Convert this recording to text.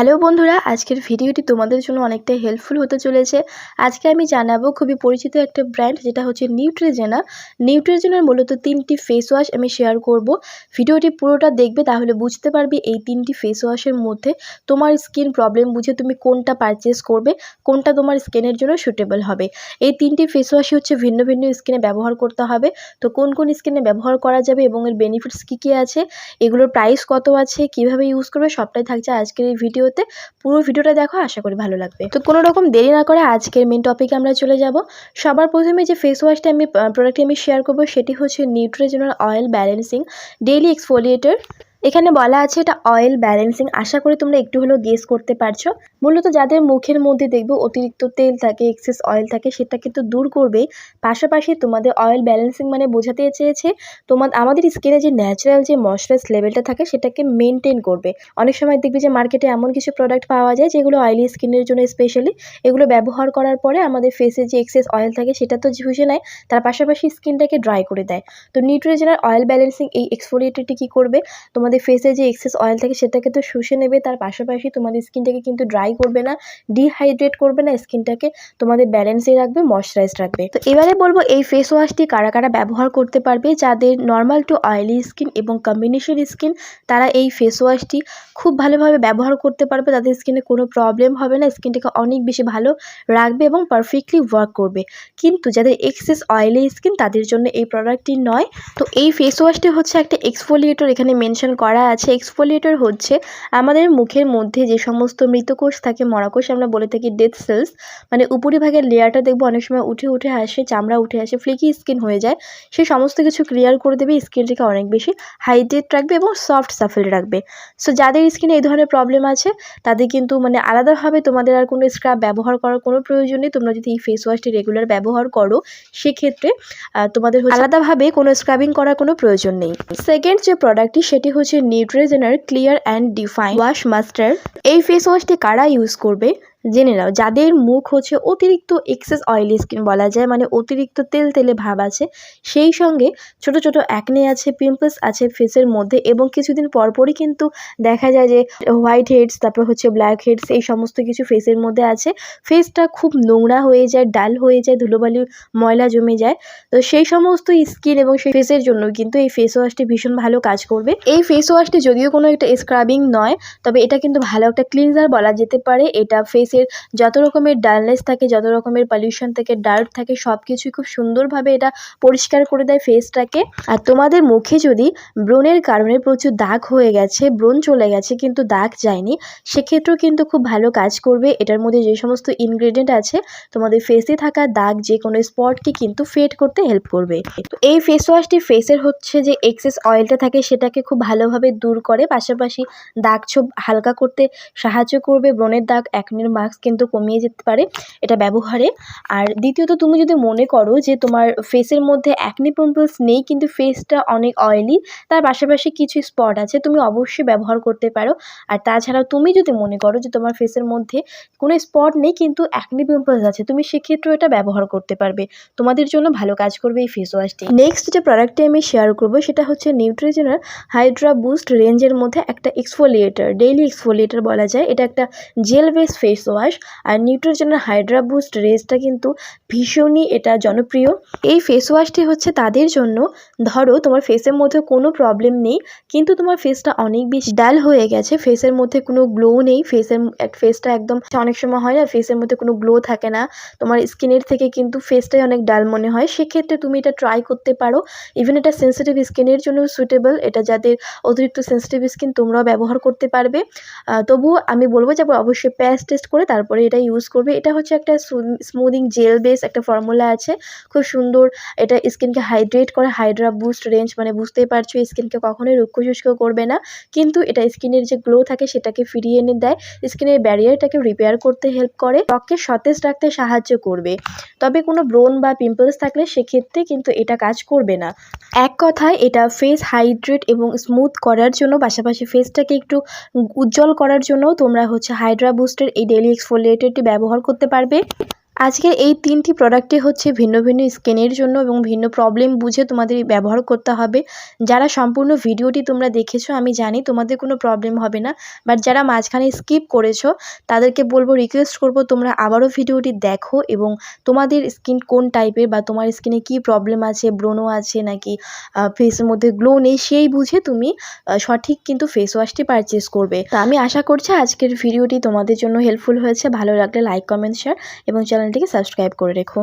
Hello বন্ধুরা, আজকের ভিডিওটি তোমাদের জন্য অনেকটাই হেল্পফুল হতে চলেছে। আজকে আমি জানাবো খুবই পরিচিত একটা ব্র্যান্ড, যেটা হচ্ছে নিউট্রিজেনা। নিউট্রিজেনার মূলত 3টি ফেস ওয়াশ আমি শেয়ার করব। ভিডিওটি পুরোটা দেখবে, তাহলে বুঝতে পারবে এই 3টি ফেস ওয়াশের মধ্যে তোমার স্কিন প্রবলেম বুঝে তুমি কোনটা পারচেস করবে, কোনটা তোমার স্কিনের জন্য সুটেবল হবে। এই 3টি ফেস ওয়াশই হচ্ছে ভিন্ন ভিন্ন স্কিনে ব্যবহার করতে হবে। তো কোন কোন স্কিনে ব্যবহার করা যাবে এবং এর বেনিফিটস কী কী আছে, এগুলোর প্রাইস কত আছে, কিভাবে ইউজ করবে, সবটাই থাকছে আজকের এই ভিডিওতে। পুরো ভিডিওটা দেখো, আশা করি ভালো লাগবে। তো কোনো রকম দেরি না করে আজকের মেন টপিকে আমরা চলে যাব। সবার প্রথমে যে ফেস ওয়াশটা প্রোডাক্টটি আমি শেয়ার করব, সেটি হচ্ছে নিউট্রিজেনার অয়েল ব্যালেন্সিং ডেইলি এক্সফোলিয়েটর। এখানে বলা আছে এটা অয়েল ব্যালেন্সিং। আশা করি তোমরা একটু হলেও গেস করতে পারছো। মূলত যাদের মুখের মধ্যে দেখবে অতিরিক্ত তেল থাকে, এক্সেস অয়েল থাকে, সেটা কিন্তু দূর করবে। পাশাপাশি তোমাদের অয়েল ব্যালেন্সিং মানে বোঝাতে চেয়েছে আমাদের স্কিনে যে ন্যাচারাল যে ময়েশ্চারাইজ লেভেলটা থাকে সেটাকে মেনটেন করবে। অনেক সময় দেখবে যে মার্কেটে এমন কিছু প্রোডাক্ট পাওয়া যায় যেগুলো অয়েলি স্কিনের জন্য স্পেশালি, এগুলো ব্যবহার করার পরে আমাদের ফেসে যে এক্সেস অয়েল থাকে সেটা তো শুষে নেয়, তার পাশাপাশি স্কিনটাকে ড্রাই করে দেয়। তো নিউট্রিজেনার অয়েল ব্যালেন্সিং এই এক্সফোলিয়েটরটি কী করবে, তোমাদের ফেসে যে এক্সেস অয়েল থাকে সেটাকে তো শুষে নেবে, তার পাশাপাশি তোমাদের স্কিনটাকে কিন্তু ড্রাই করবে না, ডিহাইড্রেট করবে না, স্কিনটাকে তোমাদের ব্যালেন্সে রাখবে, ময়েশ্চারাইজ রাখবে। তো এবারে বলবো এই ফেস ওয়াশটি কারা কারা ব্যবহার করতে পারবে। যাদের নর্মাল টু অয়েলি স্কিন এবং কম্বিনেশন স্কিন, তারা এই ফেস ওয়াশটি খুব ভালোভাবে ব্যবহার করতে পারবে। তাদের স্কিনে কোনো প্রবলেম হবে না, স্কিনটাকে অনেক বেশি ভালো রাখবে এবং পারফেক্টলি ওয়ার্ক করবে। কিন্তু যাদের এক্সেস অয়েলি স্কিন, তাদের জন্য এই প্রোডাক্টটি নয়। তো এই ফেস ওয়াশটি হচ্ছে একটা এক্সফোলিয়েটর, এখানে মেনশন করা আছে। এক্সফোলিয়েটর হচ্ছে আমাদের মুখের মধ্যে যে সমস্ত মৃতকোষ থাকে, মরাকোষ আমরা বলে থাকি ডেড সেলস, মানে উপরিভাগের লেয়ারটা দেখবো অনেক সময় উঠে আসে, চামড়া উঠে আসে, ফ্লেকি স্কিন হয়ে যায়, সেই সমস্ত কিছু ক্লিয়ার করে দেবে, স্কিনটাকে অনেক বেশি হাইড্রেট রাখবে এবং সফট সাফেল রাখবে। সো যাদের স্কিনে এই ধরনের প্রবলেম আছে, তাদের কিন্তু আলাদাভাবে তোমাদের আর কোনো স্ক্রাব ব্যবহার করার কোনো প্রয়োজন নেই। তোমরা যদি এই ফেস ওয়াশটি রেগুলার ব্যবহার করো, সেক্ষেত্রে তোমাদের আলাদাভাবে কোনো স্ক্রাবিং করার কোনো প্রয়োজন নেই। সেকেন্ড যে প্রোডাক্টটি, সেটি হচ্ছে নিউট্রিজেনার clear and define wash master. এই ফেস ওয়াশটি কারা ইউজ করবে জেনে নাও। যাদের মুখ হচ্ছে অতিরিক্ত এক্সেস অয়েলি স্কিন বলা যায়, মানে অতিরিক্ত তেল তেলে ভাব আছে, সেই সঙ্গে ছোট ছোট অ্যাকনে আছে, পিম্পলস আছে ফেসের মধ্যে, এবং কিছুদিন পরপরই কিন্তু দেখা যায় যে হোয়াইট হেডস, তারপর হচ্ছে ব্ল্যাক হেডস, এই সমস্ত কিছু ফেসের মধ্যে আছে। ফেসটা খুব নোংরা হয়ে যায়, ডাল হয়ে যায়, ধুলোবালি ময়লা জমে যায়। তো সেই সমস্ত স্কিন এবং সেই ফেসের জন্য কিন্তু এই ফেস ওয়াশটি ভীষণ ভালো কাজ করবে। এই ফেস ওয়াশটি যদিও কোনো একটা স্ক্রাবিং নয়, তবে এটা কিন্তু ভালো একটা ক্লিনজার বলা যেতে পারে। এটা ফেসের যত রকমের ডালনেস থাকে, যত রকমের পলিউশন থাকে, ডার্ট থাকে, সব কিছুই খুব সুন্দরভাবে এটা পরিষ্কার করে দেয় ফেসটাকে। আর তোমাদের মুখে যদি ব্রণের কারণে প্রচুর দাগ হয়ে গেছে, ব্রণ চলে গেছে কিন্তু দাগ যায়নি, সেক্ষেত্রেও কিন্তু খুব ভালো কাজ করবে। এটার মধ্যে যে সমস্ত ইনগ্রেডিয়েন্ট আছে, তোমাদের ফেসে থাকা দাগ, যে কোনো স্পটকে কিন্তু ফেড করতে হেল্প করবে। তো এই ফেস ওয়াশটি ফেসের হচ্ছে যে এক্সেস অয়েলটা থাকে সেটাকে খুব ভালোভাবে দূর করে, পাশাপাশি দাগ ছোপ হালকা করতে সাহায্য করবে। ব্রণের দাগ, অ্যাকনের মার্কস কিন্তু কমিয়ে যেতে পারে এটা ব্যবহারে। আর দ্বিতীয়ত, তুমি যদি মনে করো যে তোমার ফেসের মধ্যে অ্যাকনি পিম্পলস নেই, কিন্তু ফেসটা অনেক অয়েলি, তার পাশাপাশি কিছু স্পট আছে, তুমি অবশ্যই ব্যবহার করতে পারো। আর তাছাড়াও তুমি যদি মনে করো যে তোমার ফেসের মধ্যে কোনো স্পট নেই কিন্তু অ্যাকনি পিম্পলস আছে, তুমি সেক্ষেত্রেও এটা ব্যবহার করতে পারবে। তোমাদের জন্য ভালো কাজ করবে এই ফেস ওয়াশটি। নেক্সট যে প্রোডাক্টটি আমি শেয়ার করবো, সেটা হচ্ছে নিউট্রিজেনার হাইড্রা বুস্ট রেঞ্জের মধ্যে একটা এক্সফোলিয়েটর, ডেইলি এক্সফোলিয়েটর বলা যায়। এটা একটা জেল বেস ফেস ওয়াশ। আর নিউট্রিজেনার হাইড্রা বুস্ট রেঞ্জটা কিন্তু ভীষণই এটা জনপ্রিয়। এই ফেস ওয়াশটি হচ্ছে তাদের জন্য, ধরো তোমার ফেসের মধ্যে কোনো প্রবলেম নেই, কিন্তু তোমার ফেসটা অনেক বেশি ডাল হয়ে গেছে, ফেসের মধ্যে কোনো গ্লো নেই, ফেসটা একদম, অনেক সময় হয় না ফেসের মধ্যে কোনো গ্লো থাকে না, তোমার স্কিনের থেকে কিন্তু ফেসটাই অনেক ডাল মনে হয়, সেক্ষেত্রে তুমি এটা ট্রাই করতে পারো। ইভেন এটা সেন্সিটিভ স্কিনের জন্য সুটেবল। এটা যাদের অতিরিক্ত সেন্সিটিভ স্কিন, তোমরাও ব্যবহার করতে পারবে। তবুও আমি বলবো যে অবশ্যই প্যাচ টেস্ট করে তারপরে এটা ইউজ করবে। এটা হচ্ছে একটা স্মুদিং জেল বেস একটা ফর্মুলা আছে, খুব সুন্দর। এটা স্কিনকে হাইড্রেট করে। হাইড্রা বুস্ট রেঞ্জ মানে বুঝতেই পারছো, স্কিনকে কখনোই রুক্ষ শুষ্ক করবে না, কিন্তু এটা স্কিনের যে গ্লো থাকে সেটাকে ফিরিয়ে এনে দেয়, স্কিনের ব্যারিয়ারটাকে রিপেয়ার করতে হেল্প করে, ত্বককে সতেজ রাখতে সাহায্য করবে। তবে কোনো ব্রণ বা পিম্পলস থাকলে সেক্ষেত্রে কিন্তু এটা কাজ করবে না। এক কথায় এটা ফেস হাইড্রেট এবং স্মুথ করার জন্য, পাশাপাশি ফেসটাকে একটু উজ্জ্বল করার জন্য তোমরা হচ্ছে হাইড্রা বুস্টের এই ডেইলি এক্সফোলিয়েটরটি ব্যবহার করতে পারবে। আজকের এই ৩টি প্রোডাক্টই হচ্ছে ভিন্ন ভিন্ন স্কিনের জন্য এবং ভিন্ন প্রবলেম বুঝে তোমাদের ব্যবহার করতে হবে। যারা সম্পূর্ণ ভিডিওটি তোমরা দেখেছো আমি জানি তোমাদের কোনো প্রবলেম হবে না, বাট যারা মাঝখানে স্কিপ করেছো তাদেরকে বলবো, রিকোয়েস্ট করব তোমরা আবারও ভিডিওটি দেখো এবং তোমাদের স্কিন কোন টাইপের বা তোমার স্কিনে কী প্রবলেম আছে, ব্রণ আছে নাকি ফেসের মধ্যে গ্লো নেই, সেই বুঝে তুমি সঠিক কিন্তু ফেস ওয়াশটি পারচেস করবে। তো আমি আশা করছি আজকের ভিডিওটি তোমাদের জন্য হেল্পফুল হয়েছে। ভালো লাগলে লাইক, কমেন্ট, শেয়ার এবং চ্যানেলটিকে সাবস্ক্রাইব করে রেখো।